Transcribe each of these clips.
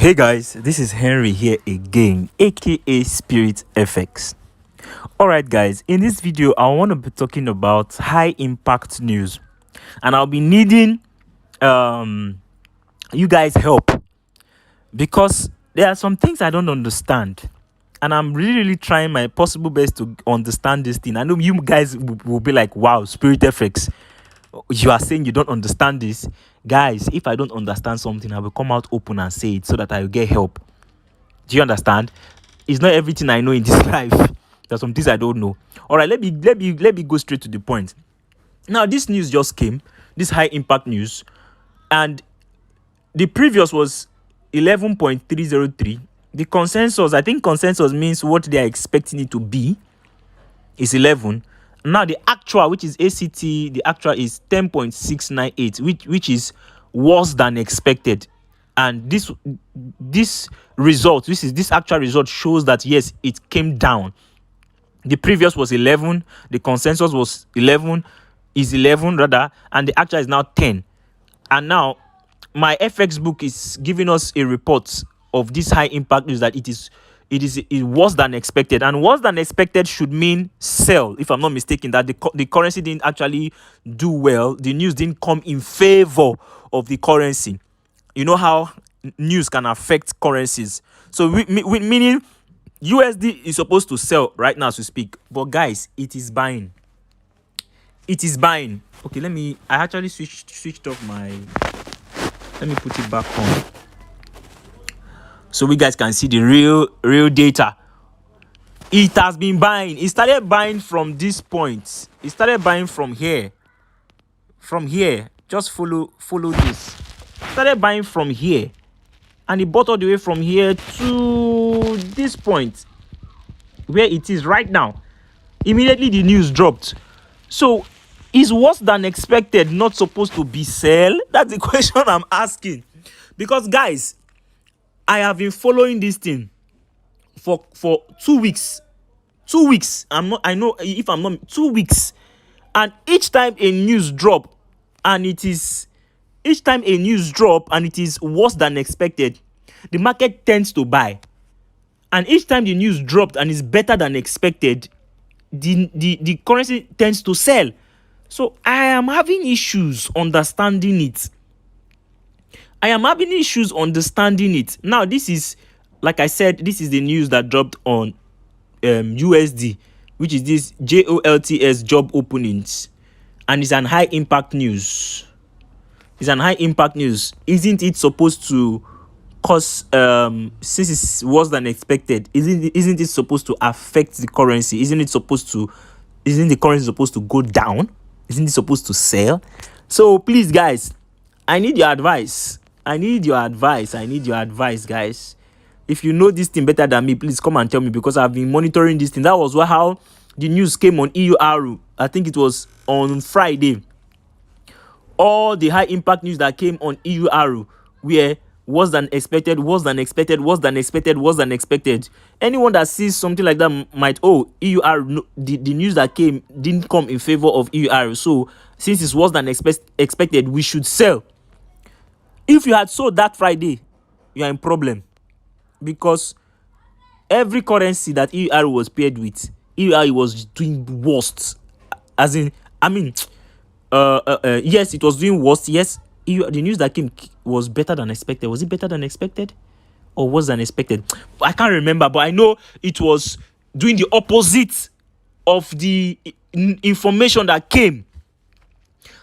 Hey guys, this is Henry here again, aka Spirit FX. Alright guys, in this video I want to be talking about high impact news, and I'll be needing you guys help because there are some things I don't understand, and I'm really trying my possible best to understand this thing. I know you guys will be like, wow, Spirit FX, you are saying you don't understand this. Guys, if I don't understand something, I will come out open and say it so that I will get help. Do you understand? It's not everything I know in this life. There's some things I don't know. All right, let me go straight to the point. Now, this news just came, this high impact news, and the previous was 11.303. The consensus, I think consensus means what they are expecting it to be, is 11. Now the actual, which is ACT, the actual is 10.698, which is worse than expected. And this actual result shows that yes, it came down. The previous was 11, the consensus was 11, is 11 rather, and the actual is now 10. And now my FX book is giving us a report of this high impact news that it is worse than expected, and worse than expected should mean sell, if I'm not mistaken, that the currency didn't actually do well. The news didn't come in favor of the currency. You know how news can affect currencies. So meaning USD is supposed to sell right now as we speak, but guys, it is buying. Okay, I actually switched off my, let me put it back on so we guys can see the real data. It has been buying. It started buying from this point. It started buying from here. Just follow this. It started buying from here, and it bought all the way from here to this point where it is right now. Immediately the news dropped. So is worse than expected not supposed to be sell? That's the question I'm asking. Because guys, I have been following this thing for 2 weeks. 2 weeks. 2 weeks. And each time a news drop and it is worse than expected, the market tends to buy. And each time the news dropped and is better than expected, the currency tends to sell. So I am having issues understanding it. Now, this is, like I said, this is the news that dropped on USD, which is this JOLTS job openings, and it's an high impact news. Isn't it supposed to cause, since it's worse than expected, isn't it supposed to affect the currency? Isn't the currency supposed to go down? Isn't it supposed to sell? So please guys, I need your advice, guys. If you know this thing better than me, please come and tell me, because I've been monitoring this thing. That was how the news came on EUR. I think it was on Friday. All the high impact news that came on EUR were worse than expected. Anyone that sees something like that might, EUR, the news that came didn't come in favor of EUR. So since it's worse than expected, we should sell. If you had sold that Friday, you are in problem, because every currency that EUR was paired with, EUR was doing worst. Yes, it was doing worst. Yes, the news that came was better than expected. Was it better than expected or worse than expected? I can't remember, but I know it was doing the opposite of the information that came.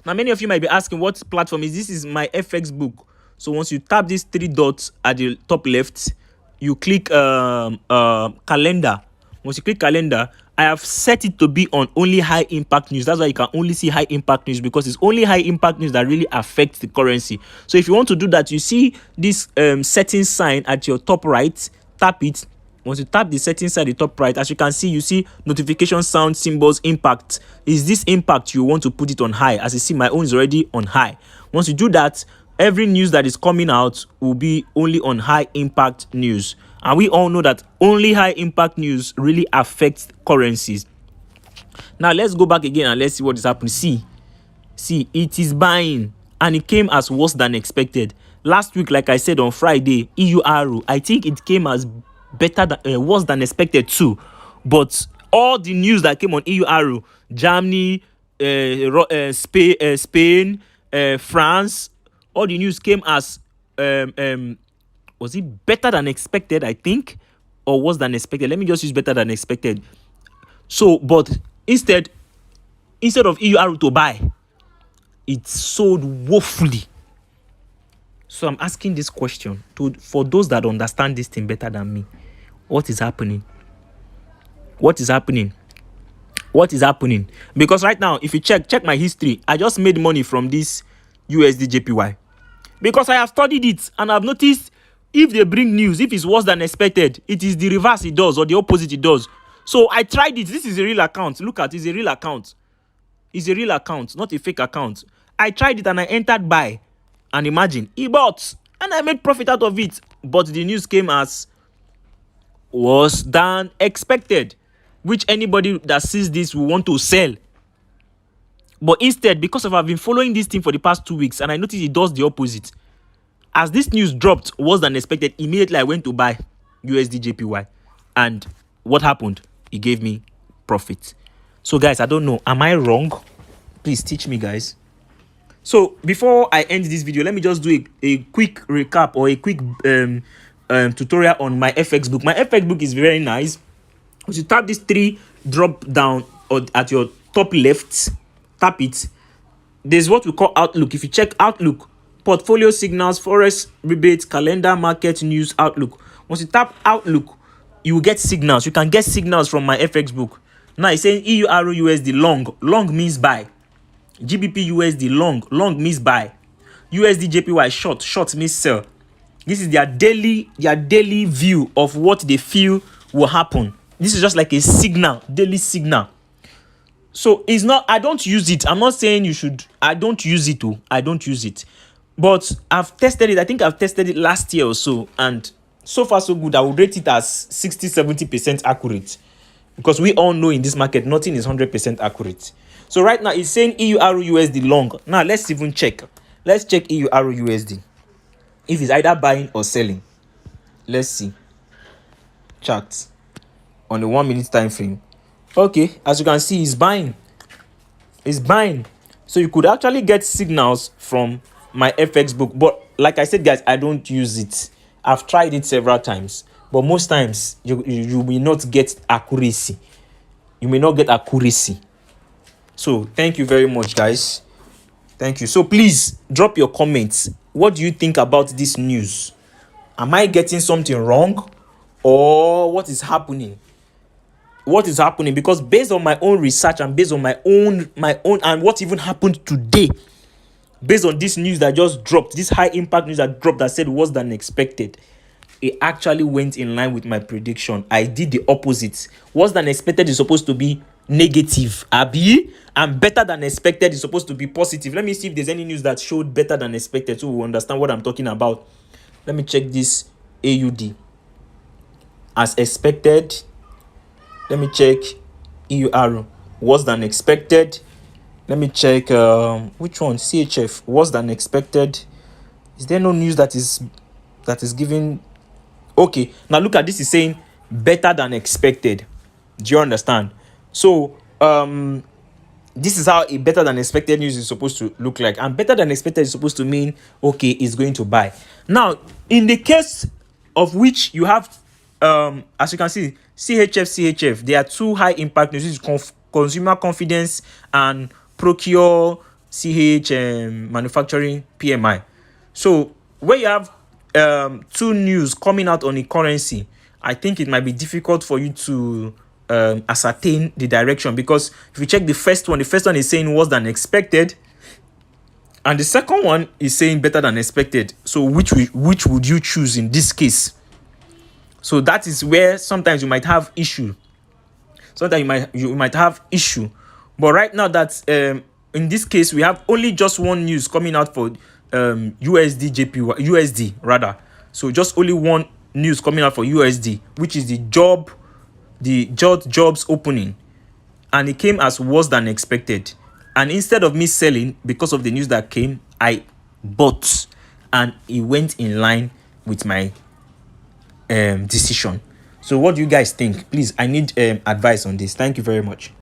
Now, many of you might be asking, what platform is this? Is my FX book. So once you tap these 3 dots at the top left, you click calendar. Once you click calendar, I have set it to be on only high impact news. That's why you can only see high impact news, because it's only high impact news that really affects the currency. So if you want to do that, you see this setting sign at your top right, tap it. Once you tap the settings at the top right, as you can see, you see notification, sound, symbols, impact. Is this impact you want to put it on high? As you see, my own is already on high. Once you do that, every news that is coming out will be only on high impact news. And we all know that only high impact news really affects currencies. Now let's go back again and let's see what is happening. See, it is buying. and it came as worse than expected. Last week, like I said on Friday, EUR, I think it came as worse than expected too. But all the news that came on EUR, Germany, Spain, France, all the news came as was it better than expected, I think, or worse than expected? Let me just use better than expected. So, but instead of EUR to buy, it sold woefully. So I'm asking this question for those that understand this thing better than me. What is happening? What is happening? What is happening? Because right now, if you check my history, I just made money from this USD JPY. Because I have studied it and I've noticed if they bring news, if it's worse than expected, it is the reverse it does or the opposite it does. So I tried it. This is a real account. Look at it. It's a real account. It's a real account, not a fake account. I tried it and I entered buy. And imagine, he bought. And I made profit out of it. But the news came as worse than expected. Which anybody that sees this will want to sell. But instead, because I've been following this thing for the past 2 weeks, and I noticed it does the opposite. As this news dropped worse than expected, immediately I went to buy USD JPY. And what happened? It gave me profit. So guys, I don't know. Am I wrong? Please teach me, guys. So before I end this video, let me just do a quick recap or a quick tutorial on my FX book. My FX book is very nice. Once you tap this 3 drop down or at your top left, tap it. There's what we call Outlook. If you check Outlook, portfolio signals, forex rebates, calendar, market news, Outlook. Once you tap Outlook, you will get signals. You can get signals from my FX book. Now it's saying EUR USD long. Long means buy. GBP USD long means buy. USD JPY short means sell. This is their daily view of what they feel will happen. This is just like a signal, daily signal. So it's not, I don't use it. I'm not saying you should. I don't use it too. I don't use it. But I've tested it. I think I've tested it last year or so. And so far so good. I would rate it as 60-70% accurate. Because we all know in this market, nothing is 100% accurate. So right now, it's saying EUR USD long. Now, let's even check. Let's check EUR USD. If it's either buying or selling. Let's see. Chart. On the 1 minute time frame. Okay, as you can see, it's buying. It's buying. So you could actually get signals from my FX book. But like I said, guys, I don't use it. I've tried it several times. But most times, you will not get accuracy. You may not get accuracy. So, thank you very much, guys. Thank you. So, please, drop your comments. What do you think about this news? Am I getting something wrong? Or what is happening? What is happening? Because based on my own research and based on my own and what even happened today, based on this news that just dropped, this high impact news that dropped that said worse than expected, it actually went in line with my prediction. I did the opposite. Worse than expected is supposed to be negative, Abi, and better than expected is supposed to be positive. Let me see if there's any news that showed better than expected so we understand what I'm talking about. Let me check this AUD. As expected. Let me check EUR. Worse than expected. Let me check which one? CHF. Worse than expected. Is there no news that is giving? Okay, now look at this. Is saying better than expected. Do you understand? So this is how a better than expected news is supposed to look like. And better than expected is supposed to mean okay, it's going to buy. Now, in the case of which you have as you can see, CHF, there are 2 high impact news. This is consumer confidence and Procure CH manufacturing PMI. So where you have 2 news coming out on a currency, I think it might be difficult for you to ascertain the direction, because if you check the first one is saying worse than expected, and the second one is saying better than expected. So which would you choose in this case? So that is where sometimes you might have issue. Sometimes you might have issue. But right now that in this case we have only just one news coming out for USD rather. So just only one news coming out for USD, which is the jobs opening, and it came as worse than expected. And instead of me selling because of the news that came, I but and it went in line with my decision. So what do you guys think? Please, I need advice on this. Thank you very much.